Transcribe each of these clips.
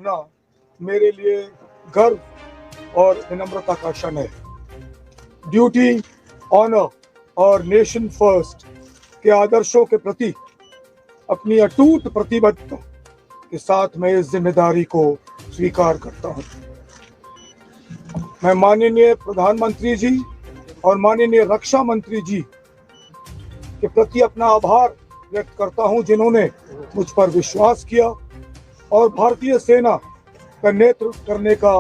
करना मेरे लिए गर्व और विनम्रता का क्षण है। ड्यूटी, ऑनर और नेशन फर्स्ट के आदर्शों के प्रति अपनी अटूट प्रतिबद्धता के साथ मैं इस जिम्मेदारी को स्वीकार करता हूं। मैं माननीय प्रधानमंत्री जी और माननीय रक्षा मंत्री जी के प्रति अपना आभार व्यक्त करता हूं, जिन्होंने मुझ पर विश्वास किया और भारतीय सेना का नेतृत्व करने का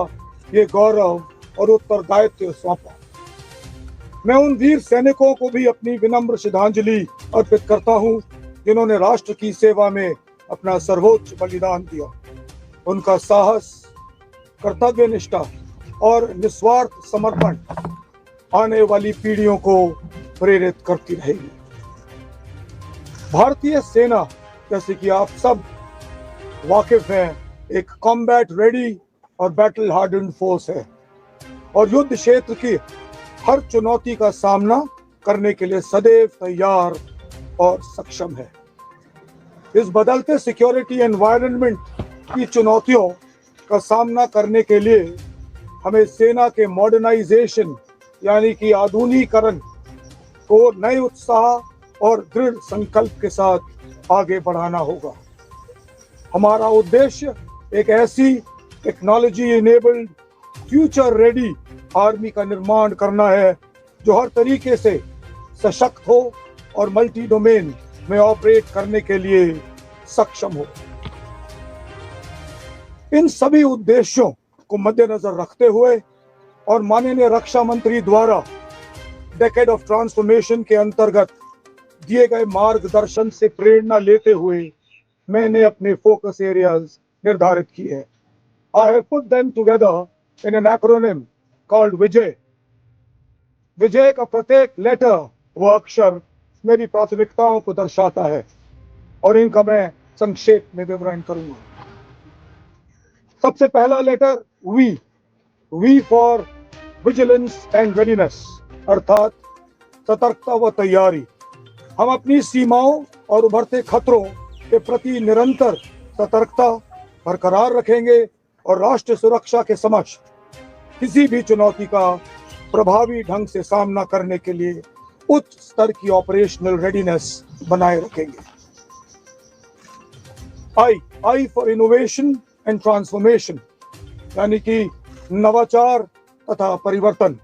ये गौरव और उत्तरदायित्व सौंपा। मैं उन वीर सैनिकों को भी अपनी विनम्र श्रद्धांजलि अर्पित करता हूं, जिन्होंने राष्ट्र की सेवा में अपना सर्वोच्च बलिदान दिया। उनका साहस, कर्तव्य निष्ठा और निस्वार्थ समर्पण आने वाली पीढ़ियों को प्रेरित करती रहेगी। भारतीय सेना, जैसे कि आप सब वाकिफ हैं, एक कॉम्बैट रेडी और बैटल हार्डन्ड फोर्स है और युद्ध क्षेत्र की हर चुनौती का सामना करने के लिए सदैव तैयार और सक्षम है। इस बदलते सिक्योरिटी एनवायरनमेंट की चुनौतियों का सामना करने के लिए हमें सेना के मॉडर्नाइजेशन यानी कि आधुनिकीकरण को नए उत्साह और दृढ़ संकल्प के साथ आगे बढ़ाना होगा। हमारा उद्देश्य एक ऐसी technology enabled future ready army का निर्माण करना है जो हर तरीके से सशक्त हो और मल्टी डोमेन में ऑपरेट करने के लिए सक्षम हो। इन सभी उद्देश्यों को मद्देनजर रखते हुए और माननीय रक्षा मंत्री द्वारा डेकेड ऑफ ट्रांसफॉर्मेशन के अंतर्गत दिए गए मार्गदर्शन से प्रेरणा लेते हुए मैंने अपने फोकस एरियाज निर्धारित किए हैं। I have put them together in an acronym called विजय। विजय का प्रत्येक लेटर व अक्षर मेरी प्राथमिकताओं को दर्शाता है और इनका मैं संक्षेप में विवरण करूंगा। सबसे पहला letter V for vigilance and readiness, अर्थात सतर्कता व तैयारी। हम अपनी सीमाओं और उभरते खतरों के प्रति निरंतर सतर्कता बरकरार रखेंगे और राष्ट्र सुरक्षा के समक्ष किसी भी चुनौती का प्रभावी ढंग से सामना करने के लिए उच्च स्तर की ऑपरेशनल रेडीनेस बनाए रखेंगे। I for innovation and transformation, यानी कि नवाचार तथा परिवर्तन।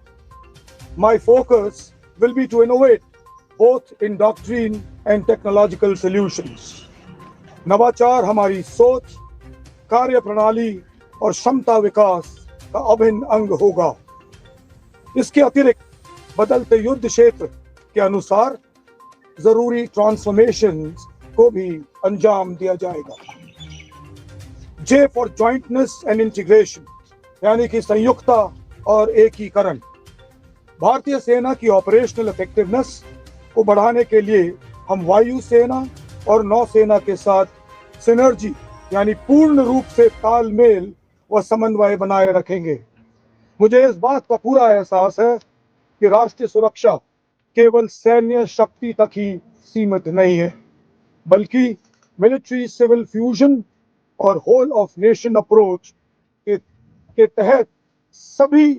My focus will be to innovate both in doctrine and technological solutions. नवाचार हमारी सोच, कार्य प्रणाली और क्षमता विकास का अभिन्न अंग होगा। इसके अतिरिक्त बदलते युद्ध क्षेत्र के अनुसार जरूरी ट्रांसफॉर्मेशन को भी अंजाम दिया जाएगा। J for jointness and integration, यानी कि संयुक्ता और एकीकरण। भारतीय सेना की ऑपरेशनल इफेक्टिवनेस को बढ़ाने के लिए हम वायु सेना और नौसेना के साथ सिनर्जी यानी पूर्ण रूप से तालमेल व समन्वय बनाए रखेंगे। मुझे इस बात का पूरा एहसास है कि राष्ट्रीय सुरक्षा केवल सैन्य शक्ति तक ही सीमित नहीं है, बल्कि मिलिट्री सिविल फ्यूजन और होल ऑफ नेशन अप्रोच के तहत सभी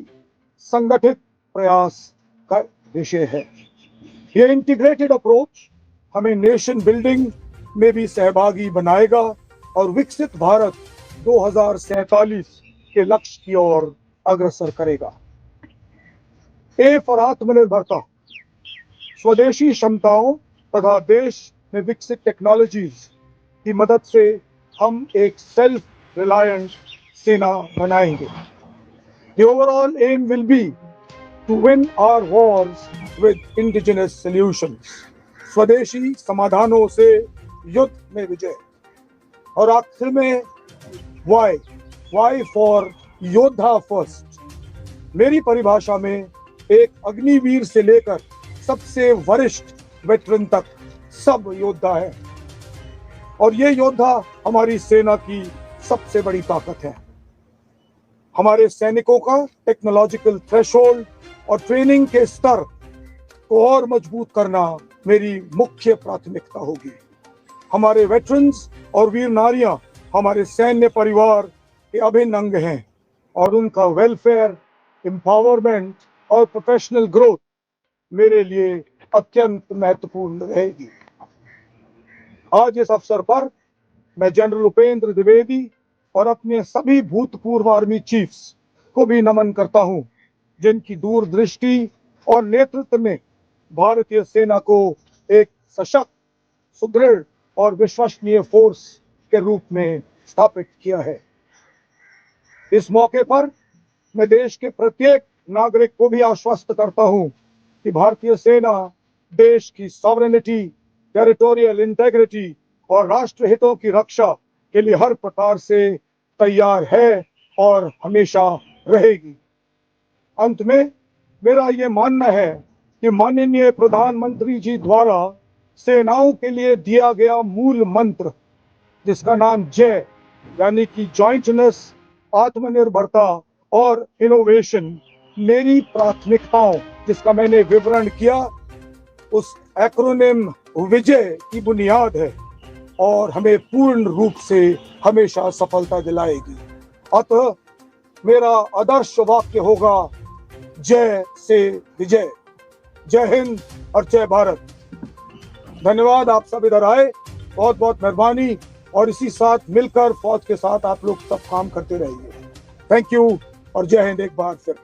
संगठित प्रयास का विषय है। यह इंटीग्रेटेड अप्रोच हमें नेशन बिल्डिंग में भी सहभागी बनाएगा और विकसित भारत 2047 के लक्ष्य की ओर अग्रसर करेगा। ए फॉर आत्मनिर्भरता, स्वदेशी क्षमताओं तथा देश में विकसित टेक्नोलॉजीज की मदद से हम एक सेल्फ रिलायंट सेना बनाएंगे। The overall aim will be to win our wars with indigenous solutions. स्वदेशी समाधानों से युद्ध में विजय। और आखिर में वाई फॉर योद्धा फर्स्ट। मेरी परिभाषा में एक अग्निवीर से लेकर सबसे वरिष्ठ वेटरन तक सब योद्धा है और ये योद्धा हमारी सेना की सबसे बड़ी ताकत है। हमारे सैनिकों का टेक्नोलॉजिकल थ्रेशोल्ड और ट्रेनिंग के स्तर को और मजबूत करना मेरी मुख्य प्राथमिकता होगी। हमारे वेटरन्स और वीर नारियां हमारे सैन्य परिवार के अभिन्न अंग हैं और उनका वेलफेयर, एम्पावरमेंट और प्रोफेशनल ग्रोथ मेरे लिए अत्यंत महत्वपूर्ण रहेगी। आज इस अवसर पर मैं जनरल उपेंद्र द्विवेदी और अपने सभी भूतपूर्व आर्मी चीफ्स को भी नमन करता हूं, जिनकी दूरदृष्टि और नेतृत्व में भारतीय सेना को एक सशक्त, सुदृढ़ और विश्वसनीय फोर्स के रूप में स्थापित किया है। इस मौके पर मैं देश के प्रत्येक नागरिक को भी आश्वस्त करता हूं कि भारतीय सेना देश की सॉवरेनिटी, टेरिटोरियल इंटेग्रिटी और राष्ट्र हितों की रक्षा के लिए हर प्रकार से तैयार है और हमेशा रहेगी। अंत में मेरा ये मानना है कि माननीय प्रधानमंत्री जी द्वारा सेनाओं के लिए दिया गया मूल मंत्र, जिसका नाम जय यानी कि जॉइंटनेस, आत्मनिर्भरता और इनोवेशन, मेरी प्राथमिकताओं जिसका मैंने विवरण किया, उस एक्रोनिम विजय की बुनियाद है और हमें पूर्ण रूप से हमेशा सफलता दिलाएगी। अतः मेरा आदर्श वाक्य होगा, जय से विजय। जय हिंद और जय भारत। धन्यवाद, आप सब इधर आए, बहुत बहुत मेहरबानी। और इसी साथ मिलकर फौज के साथ आप लोग सब काम करते रहिए। थैंक यू और जय हिंद एक बार फिर।